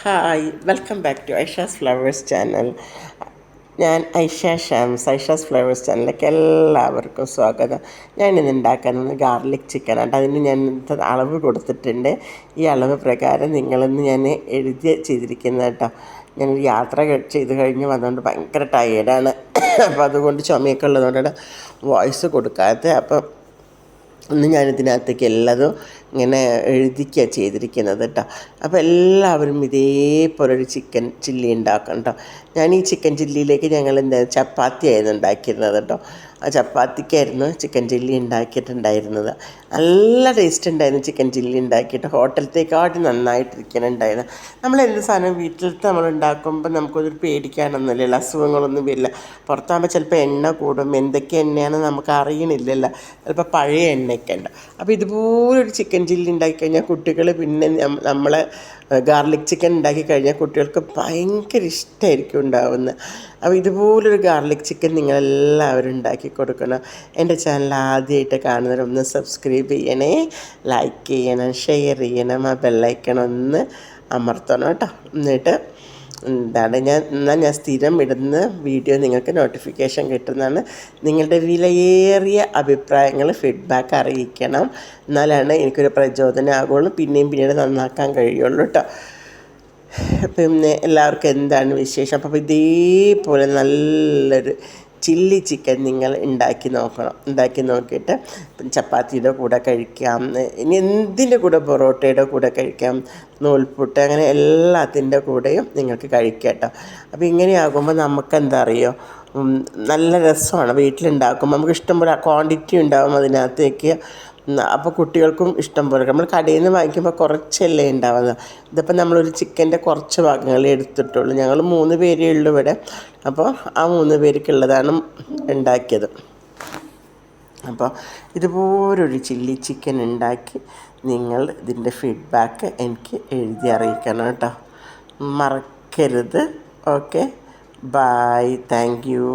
Hi welcome back to Aisha's flowers channel. ഞാൻ Aisha Shams. Aisha's flowers ചാനലിലേക്ക് എല്ലാവർക്കും സ്വാഗതം. ഞാനിന്ന് ഉണ്ടാക്കുന്നത് ഗാർലിക് ചിക്കനാണ്. അതിന് ഞാൻ അളവ് കൊടുത്തിട്ടുണ്ട്. ഈ അളവ് പ്രകാരം നിങ്ങളെന്ന് ഞാൻ എഴുതി ചെയ്തിരിക്കുന്നത് കേട്ടോ. ഞാൻ യാത്ര ചെയ്ത് കഴിഞ്ഞ് വന്നുകൊണ്ട് ഭയങ്കര ടയേർഡാണ്. അപ്പോൾ അതുകൊണ്ട് ചുമയൊക്കെ ഉള്ളതുകൊണ്ടാണ് വോയിസ് കൊടുക്കാത്തത്. അപ്പം ഒന്ന് ഞാനിതിനകത്തേക്ക് എല്ലാതും ഇങ്ങനെ എഴുതിക്കുക ചെയ്തിരിക്കുന്നത് കേട്ടോ. അപ്പോൾ എല്ലാവരും ഇതേപോലെ ഒരു ചിക്കൻ ചില്ലി ഉണ്ടാക്കണം കേട്ടോ. ഞാൻ ഈ ചിക്കൻ ചില്ലിയിലേക്ക് ഞങ്ങൾ ചപ്പാത്തിയായിരുന്നു ഉണ്ടാക്കിയിരുന്നത് കേട്ടോ. ആ ചപ്പാത്തിക്കായിരുന്നു ചിക്കൻ ചില്ലി ഉണ്ടാക്കിയിട്ടുണ്ടായിരുന്നത്. നല്ല ടേസ്റ്റ് ഉണ്ടായിരുന്നു ചിക്കൻ ചില്ലി ഉണ്ടാക്കിയിട്ട്. ഹോട്ടലത്തേക്കാട്ടി നന്നായിട്ടിരിക്കുന്നുണ്ടായിരുന്നു. നമ്മളെന്ത് സാധനം വീട്ടിലത്തെ നമ്മൾ ഉണ്ടാക്കുമ്പോൾ നമുക്കൊരു പേടിക്കാനൊന്നുമില്ലല്ലോ, അസുഖങ്ങളൊന്നും വരില്ല. പുറത്താകുമ്പോൾ ചിലപ്പോൾ എണ്ണ കൂടും, എന്തൊക്കെ എണ്ണയാണെന്ന് നമുക്ക് അറിയണില്ലല്ലോ, ചിലപ്പോൾ പഴയ എണ്ണയൊക്കെ ഉണ്ട്. അപ്പോൾ ഇതുപോലൊരു ചിക്കൻ ചില്ലി ഉണ്ടാക്കി കഴിഞ്ഞാൽ കുട്ടികൾ പിന്നെ നമ്മളെ ഗാർലിക് ചിക്കൻ ഉണ്ടാക്കി കഴിഞ്ഞാൽ കുട്ടികൾക്ക് ഭയങ്കര ഇഷ്ടമായിരിക്കും ഉണ്ടാവുന്നത്. അപ്പോൾ ഇതുപോലൊരു ഗാർലിക് ചിക്കൻ നിങ്ങളെല്ലാവരും ഉണ്ടാക്കി കൊടുക്കണം. എൻ്റെ ചാനൽ ആദ്യമായിട്ട് കാണുന്നവരൊന്ന് സബ്സ്ക്രൈബ് ചെയ്യണേ, ലൈക്ക് ചെയ്യണം, ഷെയർ ചെയ്യണം, ആ ബെല്ലൈക്കൺ ഒന്ന് അമർത്തണം കേട്ടോ. എന്നിട്ട് ഞാൻ സ്ഥിരം ഇടുന്ന വീഡിയോ നിങ്ങൾക്ക് നോട്ടിഫിക്കേഷൻ കിട്ടുന്നതാണ്. നിങ്ങളുടെ വിലയേറിയ അഭിപ്രായങ്ങൾ ഫീഡ്ബാക്ക് അറിയിക്കണം. എന്നാലാണ് എനിക്കൊരു പ്രചോദനമാകുള്ളൂ, പിന്നെയും പിന്നീട് നന്നാക്കാൻ കഴിയുള്ളൂ കേട്ടോ. പിന്നെ എല്ലാവർക്കും എന്താണ് വിശേഷം? അപ്പോൾ ഇതേപോലെ നല്ലൊരു ചില്ലി ചിക്കൻ നിങ്ങൾ ഉണ്ടാക്കി നോക്കണം. ഉണ്ടാക്കി നോക്കിയിട്ട് ചപ്പാത്തിയുടെ കൂടെ കഴിക്കാം, ഇനി എന്തിൻ്റെ കൂടെ, പൊറോട്ടയുടെ കൂടെ കഴിക്കാം, നൂൽപുട്ട്, അങ്ങനെ എല്ലാത്തിൻ്റെ കൂടെയും നിങ്ങൾക്ക് കഴിക്കാം കേട്ടോ. അപ്പോൾ ഇങ്ങനെയാകുമ്പോൾ നമുക്കെന്താ അറിയോ, നല്ല രസമാണ് വീട്ടിലുണ്ടാക്കുമ്പോൾ. നമുക്ക് ഇഷ്ടംപോലെ ക്വാണ്ടിറ്റി ഉണ്ടാകും അതിനകത്തേക്ക്. അപ്പോൾ കുട്ടികൾക്കും ഇഷ്ടം പോലെ. നമ്മൾ കടയിൽ നിന്ന് വാങ്ങിക്കുമ്പോൾ കുറച്ചല്ലേ ഉണ്ടാവുന്നത്. ഇതിപ്പോൾ നമ്മളൊരു ചിക്കൻ്റെ കുറച്ച് ഭാഗങ്ങളെ എടുത്തിട്ടുള്ളൂ. ഞങ്ങൾ 3 പേരേ ഉള്ളൂ ഇവിടെ. അപ്പോൾ ആ 3 പേർക്കുള്ളതാണ് ഉണ്ടാക്കിയത്. അപ്പോൾ ഇതുപോലൊരു ചില്ലി ചിക്കൻ ഉണ്ടാക്കി നിങ്ങൾ ഇതിൻ്റെ ഫീഡ്ബാക്ക് എനിക്ക് എഴുതി അറിയിക്കണം കേട്ടോ, മറക്കരുത്. Okay, bye, thank U.